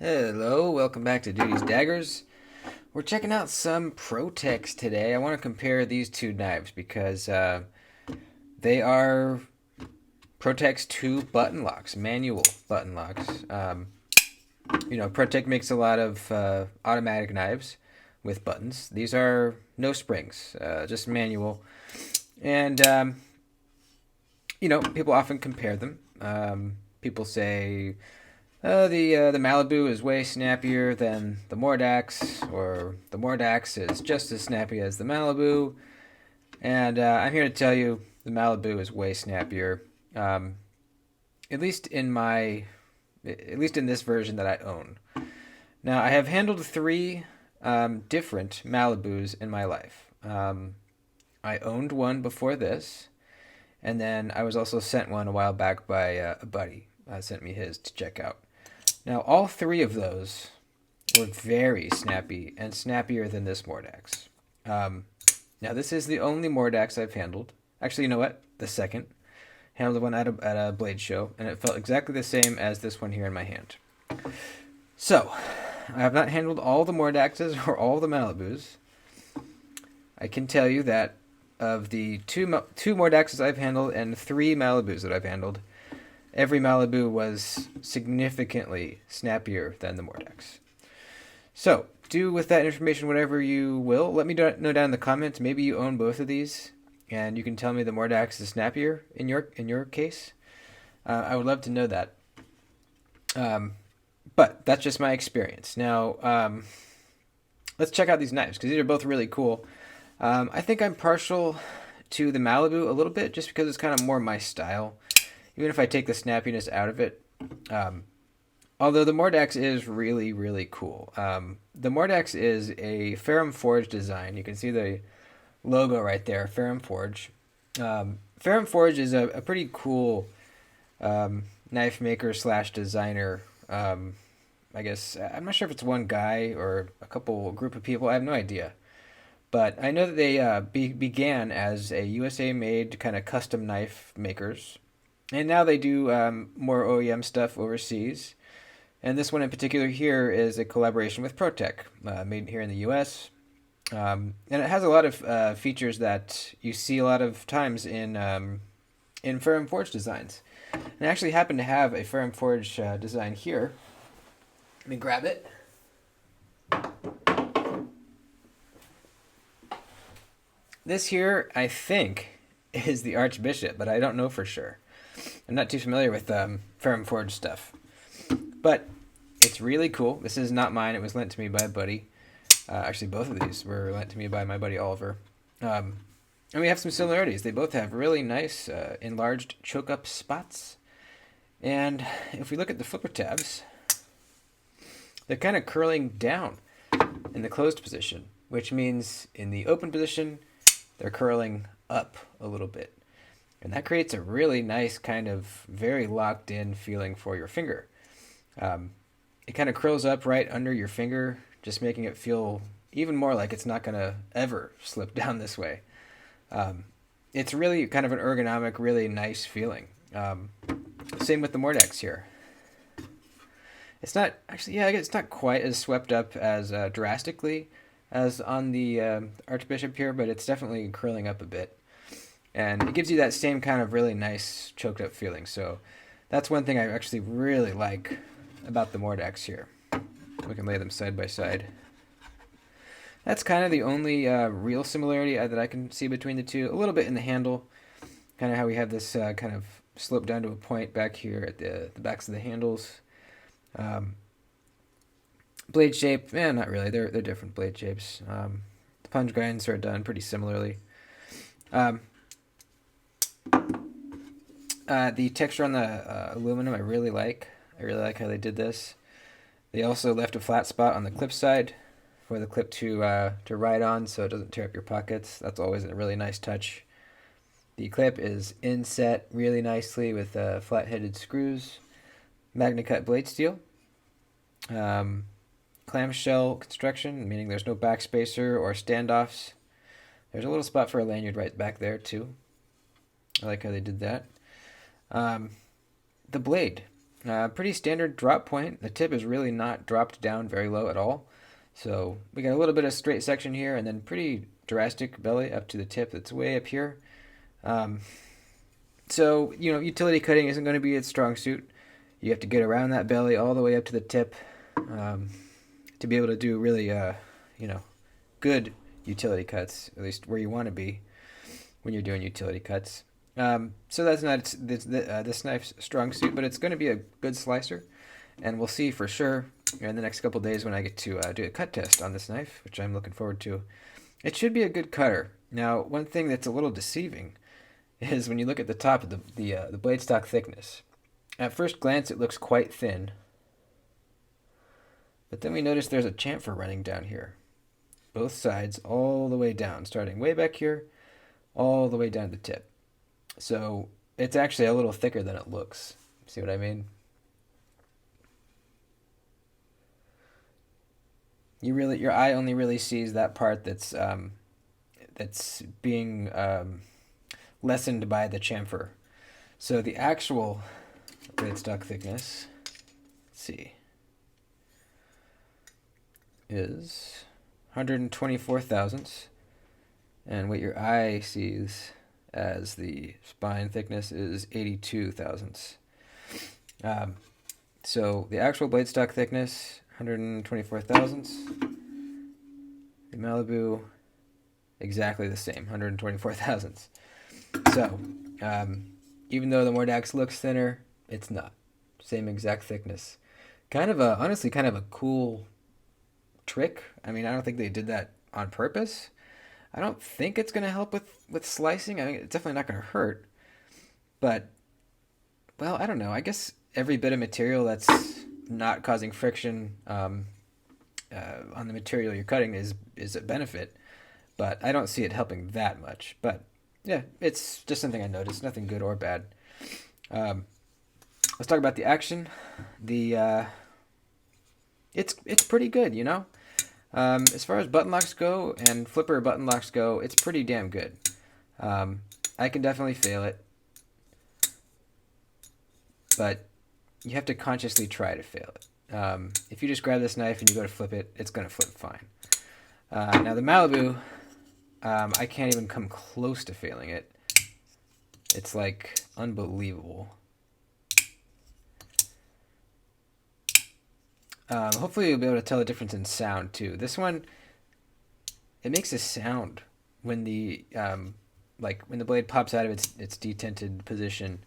Hello, welcome back to Duty's Daggers. We're checking out some Protex today. I want to compare these two knives because they are Protex 2 button locks, manual button locks. Protec makes a lot of automatic knives with buttons. These are no springs, just manual. And, people often compare them. People say the Malibu is way snappier than the Mordax, or the Mordax is just as snappy as the Malibu. And I'm here to tell you the Malibu is way snappier. At least in this version that I own. Now I have handled three different Malibus in my life. I owned one before this, and then I was also sent one a while back by a buddy. Sent me his to check out. Now, all three of those were very snappy and snappier than this Mordax. Now, this is the only Mordax I've handled. Actually, you know what? The second. Handled one at a blade show, and it felt exactly the same as this one here in my hand. So, I have not handled all the Mordaxes or all the Malibus. I can tell you that of the two Mordaxes I've handled and three Malibus that I've handled, every Malibu was significantly snappier than the Mordax. So, do with that information whatever you will. Let me know down in the comments. Maybe you own both of these, and you can tell me the Mordax is snappier in your case. I would love to know that. But that's just my experience. Now, let's check out these knives, because these are both really cool. I think I'm partial to the Malibu a little bit, just because it's kind of more my style. Even if I take the snappiness out of it. Although the Mordax is really, really cool. The Mordax is a Ferrum Forge design. You can see the logo right there, Ferrum Forge. Ferrum Forge is a pretty cool knife maker / designer. I guess, I'm not sure if it's one guy or a group of people. I have no idea. But I know that they began as a USA-made kind of custom knife makers. And now they do more OEM stuff overseas. And this one in particular here is a collaboration with Protec, made here in the US. And it has a lot of features that you see a lot of times in Ferrum Forge designs. And I actually happen to have a Ferrum Forge design here. Let me grab it. This here, I think, is the Archbishop, but I don't know for sure. I'm not too familiar with Ferrum Forge stuff. But it's really cool. This is not mine. It was lent to me by a buddy. Actually, both of these were lent to me by my buddy Oliver. And we have some similarities. They both have really nice enlarged choke-up spots. And if we look at the flipper tabs, they're kind of curling down in the closed position, which means in the open position, they're curling up a little bit. And that creates a really nice kind of very locked in feeling for your finger. It kind of curls up right under your finger, just making it feel even more like it's not going to ever slip down this way. It's really kind of an ergonomic, really nice feeling. Same with the Mordax here. It's not, actually, yeah, I guess it's not quite as swept up as drastically as on the Archbishop here, but it's definitely curling up a bit. And it gives you that same kind of really nice choked up feeling. So that's one thing I actually really like about the Mordax here. We can lay them side by side. That's kind of the only real similarity that I can see between the two. A little bit in the handle. Kind of how we have this kind of slope down to a point back here at the backs of the handles. Blade shape, not really. They're different blade shapes. The punch grinds are done pretty similarly. The texture on the aluminum I really like. I really like how they did this. They also left a flat spot on the clip side for the clip to ride on so it doesn't tear up your pockets. That's always a really nice touch. The clip is inset really nicely with flat-headed screws. Magna-cut blade steel. Clamshell construction, meaning there's no backspacer or standoffs. There's a little spot for a lanyard right back there too. I like how they did that. The blade. Pretty standard drop point. The tip is really not dropped down very low at all. So we got a little bit of straight section here and then pretty drastic belly up to the tip that's way up here. So, utility cutting isn't going to be its strong suit. You have to get around that belly all the way up to the tip to be able to do really, good utility cuts, at least where you want to be when you're doing utility cuts. So that's not this knife's strong suit, but it's going to be a good slicer, and we'll see for sure in the next couple days when I get to do a cut test on this knife, which I'm looking forward to. It should be a good cutter. Now, one thing that's a little deceiving is when you look at the top of the blade stock thickness. At first glance, it looks quite thin, but then we notice there's a chamfer running down here, both sides all the way down, starting way back here, all the way down to the tip. So it's actually a little thicker than it looks. See what I mean? Your eye only really sees that part that's being lessened by the chamfer. So the actual blade stock thickness, let's see, is 124 thousandths, and what your eye sees as the spine thickness is 82 thousandths. So the actual blade stock thickness, 124 thousandths. The Malibu, exactly the same, 124 thousandths. So, even though the Mordax looks thinner, it's not. Same exact thickness. Honestly, kind of a cool trick. I mean, I don't think they did that on purpose. I don't think it's going to help with slicing. I mean, it's definitely not going to hurt. But, well, I don't know. I guess every bit of material that's not causing friction on the material you're cutting is a benefit. But I don't see it helping that much. But, yeah, it's just something I noticed. Nothing good or bad. Let's talk about the action. It's pretty good, As far as button locks go and flipper button locks go, it's pretty damn good. I can definitely fail it, but you have to consciously try to fail it. If you just grab this knife and you go to flip it, it's going to flip fine. Now the Malibu, I can't even come close to failing it. It's like unbelievable. Hopefully you'll be able to tell the difference in sound too. This one, it makes a sound when the when the blade pops out of its detented position.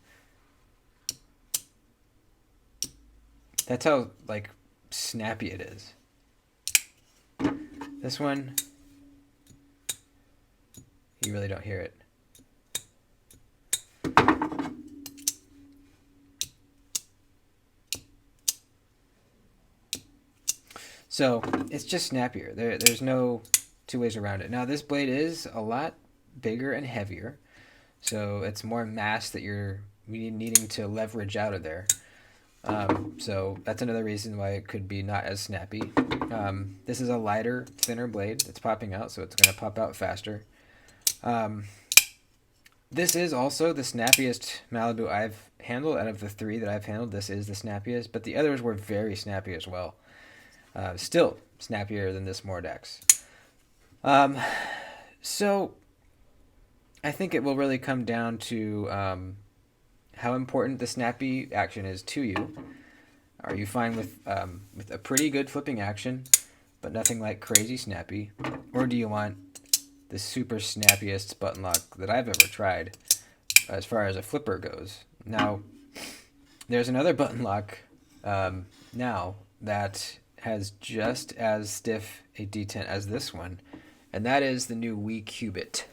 That's how snappy it is. This one, you really don't hear it. So it's just snappier. There's no two ways around it. Now this blade is a lot bigger and heavier, so it's more mass that you're needing to leverage out of there. So that's another reason why it could be not as snappy. This is a lighter, thinner blade that's popping out, so it's going to pop out faster. This is also the snappiest Malibu I've handled. Out of the three that I've handled, this is the snappiest, but the others were very snappy as well. Still snappier than this Mordax. So I think it will really come down to how important the snappy action is to you. Are you fine with a pretty good flipping action, but nothing like crazy snappy? Or do you want the super snappiest button lock that I've ever tried as far as a flipper goes? Now, there's another button lock now that has just as stiff a detent as this one, and that is the new Wii Cubit.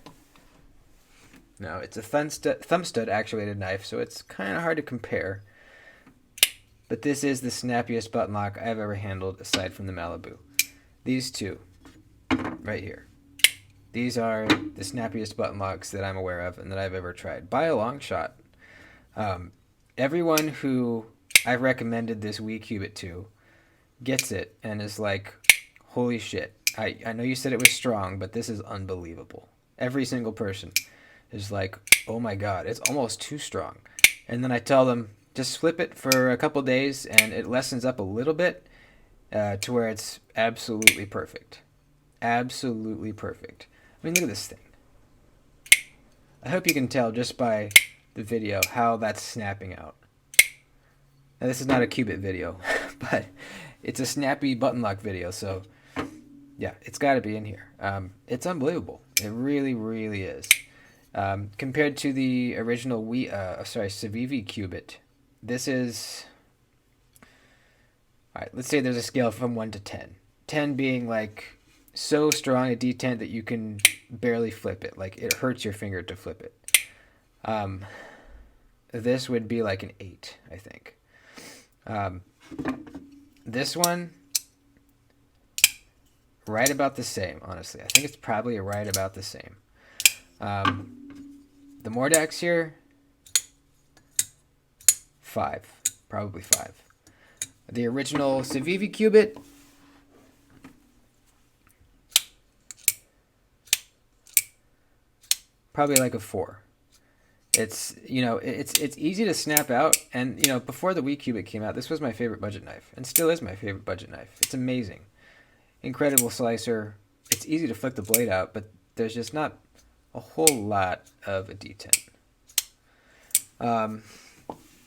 Now, it's a thumb stud actuated knife, so it's kind of hard to compare, but this is the snappiest button lock I've ever handled aside from the Malibu. These two, right here. These are the snappiest button locks that I'm aware of and that I've ever tried, by a long shot. Everyone who I've recommended this Wii Cubit to gets it and is like, holy shit, I know you said it was strong, but this is unbelievable. Every single person is like, oh my god, it's almost too strong. And then I tell them, just flip it for a couple days and it lessens up a little bit to where it's absolutely perfect. Absolutely perfect. I mean, look at this thing. I hope you can tell just by the video how that's snapping out. Now, this is not a Cubit video, but it's a snappy button lock video, so yeah, it's got to be in here. It's unbelievable. It really, really is. Compared to the original Civivi Cubit, this is... Alright, let's say there's a scale from 1 to 10. 10 being like so strong a detent that you can barely flip it. Like it hurts your finger to flip it. This would be like an 8, I think. This one, right about the same, honestly. I think it's probably right about the same. The Mordax here, 5. Probably 5. The original Civivi Cubit, probably like a 4. It's, you know, it's easy to snap out, and, you know, before the Wii Cubit came out, this was my favorite budget knife, and still is my favorite budget knife. It's amazing. Incredible slicer. It's easy to flick the blade out, but there's just not a whole lot of a detent.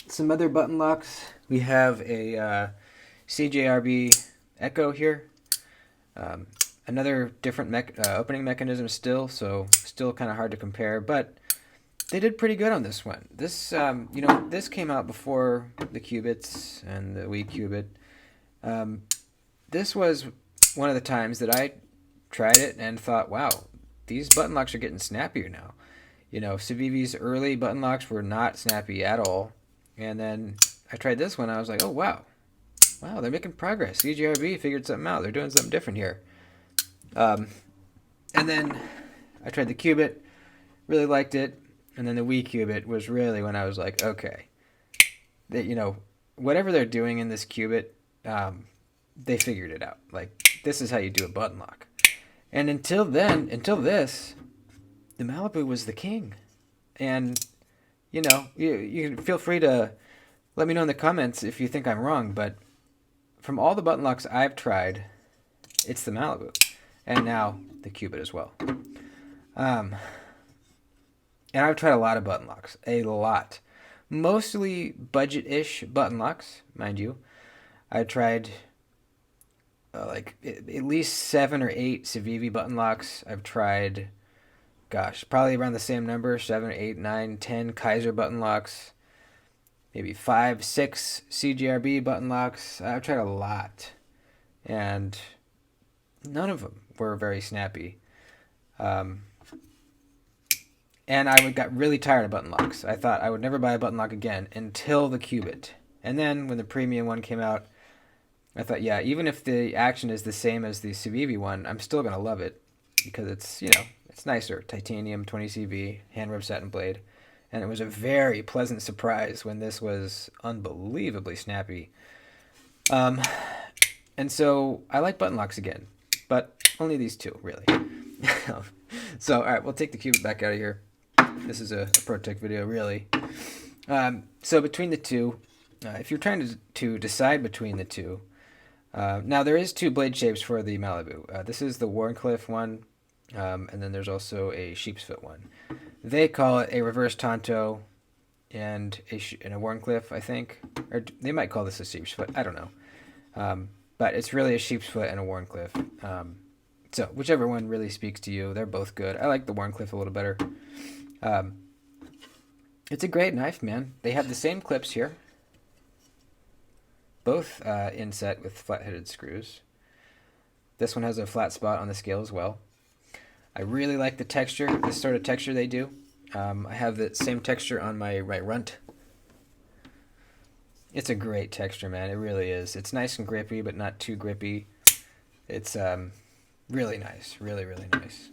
Some other button locks. We have a CJRB Echo here. Another different opening mechanism still, so still kind of hard to compare, but they did pretty good on this one. This, you know, this came out before the Cubits and the Wii Cubit. This was one of the times that I tried it and thought, wow, these button locks are getting snappier now. You know, Civivi's early button locks were not snappy at all. And then I tried this one, I was like, oh, wow. Wow, they're making progress. CGRB figured something out. They're doing something different here. And then I tried the Cubit, really liked it. And then the Wii Cubit was really when I was like, okay, you know, whatever they're doing in this Cubit, they figured it out. Like, this is how you do a button lock. And until this, the Malibu was the king. And, you know, you feel free to let me know in the comments if you think I'm wrong, but from all the button locks I've tried, it's the Malibu. And now the Cubit as well. And I've tried a lot of button locks. A lot. Mostly budget-ish button locks, mind you. I tried like at least 7 or 8 Civivi button locks. I've tried, gosh, probably around the same number, 7, 8, 9, 10 Kaiser button locks. Maybe 5, 6 CGRB button locks. I've tried a lot. And none of them were very snappy. And I got really tired of button locks. I thought I would never buy a button lock again until the Cubit. And then when the premium one came out, I thought, yeah, even if the action is the same as the Civivi one, I'm still going to love it because it's, you know, it's nicer. Titanium, 20CV, hand rub satin blade. And it was a very pleasant surprise when this was unbelievably snappy. And so I like button locks again, but only these two, really. So, all right, we'll take the Cubit back out of here. This is a Pro Tech video, really. So between the two, if you're trying to decide between the two, now there is 2 blade shapes for the Malibu. This is the Wharncliffe one, and then there's also a sheep's foot one. They call it a reverse Tonto and a Wharncliffe, I think. Or they might call this a sheep's foot. I don't know. But it's really a sheep's foot and a Wharncliffe. So whichever one really speaks to you, they're both good. I like the Wharncliffe a little better. It's a great knife, man. They have the same clips here. Both inset with flat-headed screws. This one has a flat spot on the scale as well. I really like the texture, this sort of texture they do. I have the same texture on my right runt. It's a great texture, man. It really is. It's nice and grippy, but not too grippy. It's really nice. Really, really nice.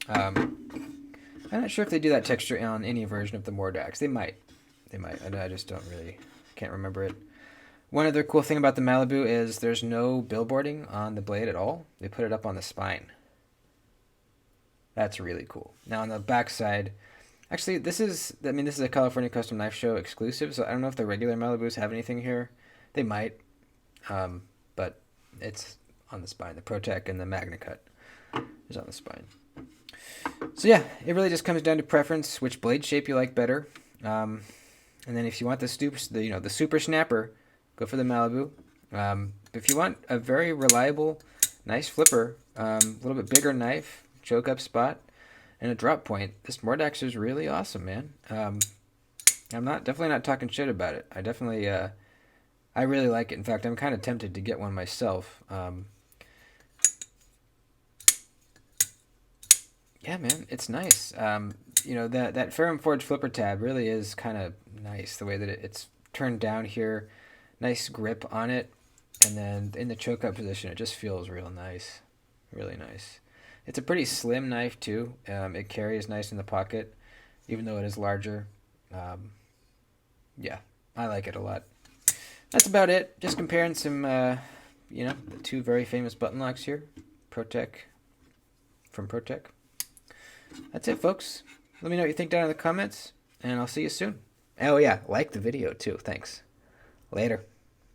I'm not sure if they do that texture on any version of the Mordax. They might. I just can't remember it. One other cool thing about the Malibu is there's no billboarding on the blade at all. They put it up on the spine. That's really cool. Now on the back side, Actually, this is, I mean, this is a California Custom Knife Show exclusive, so I don't know if the regular Malibus have anything here. They might, but it's on the spine. The ProTech and the Magna Cut is on the spine. So yeah, it really just comes down to preference, which blade shape you like better. And then if you want the super snapper, go for the Malibu. If you want a very reliable, nice flipper, a little bit bigger knife, choke up spot, and a drop point, this Mordax is really awesome, man. I'm definitely not talking shit about it. I really like it. In fact, I'm kind of tempted to get one myself. Yeah, man, it's nice. That Ferrum Forge flipper tab really is kind of nice. The way that it's turned down here, nice grip on it, and then in the choke up position, it just feels real nice, really nice. It's a pretty slim knife too. It carries nice in the pocket, even though it is larger. Yeah, I like it a lot. That's about it. Just comparing some, the two very famous button locks here, ProTech from ProTech. That's it, folks. Let me know what you think down in the comments, and I'll see you soon. Oh, yeah, like the video, too. Thanks. Later.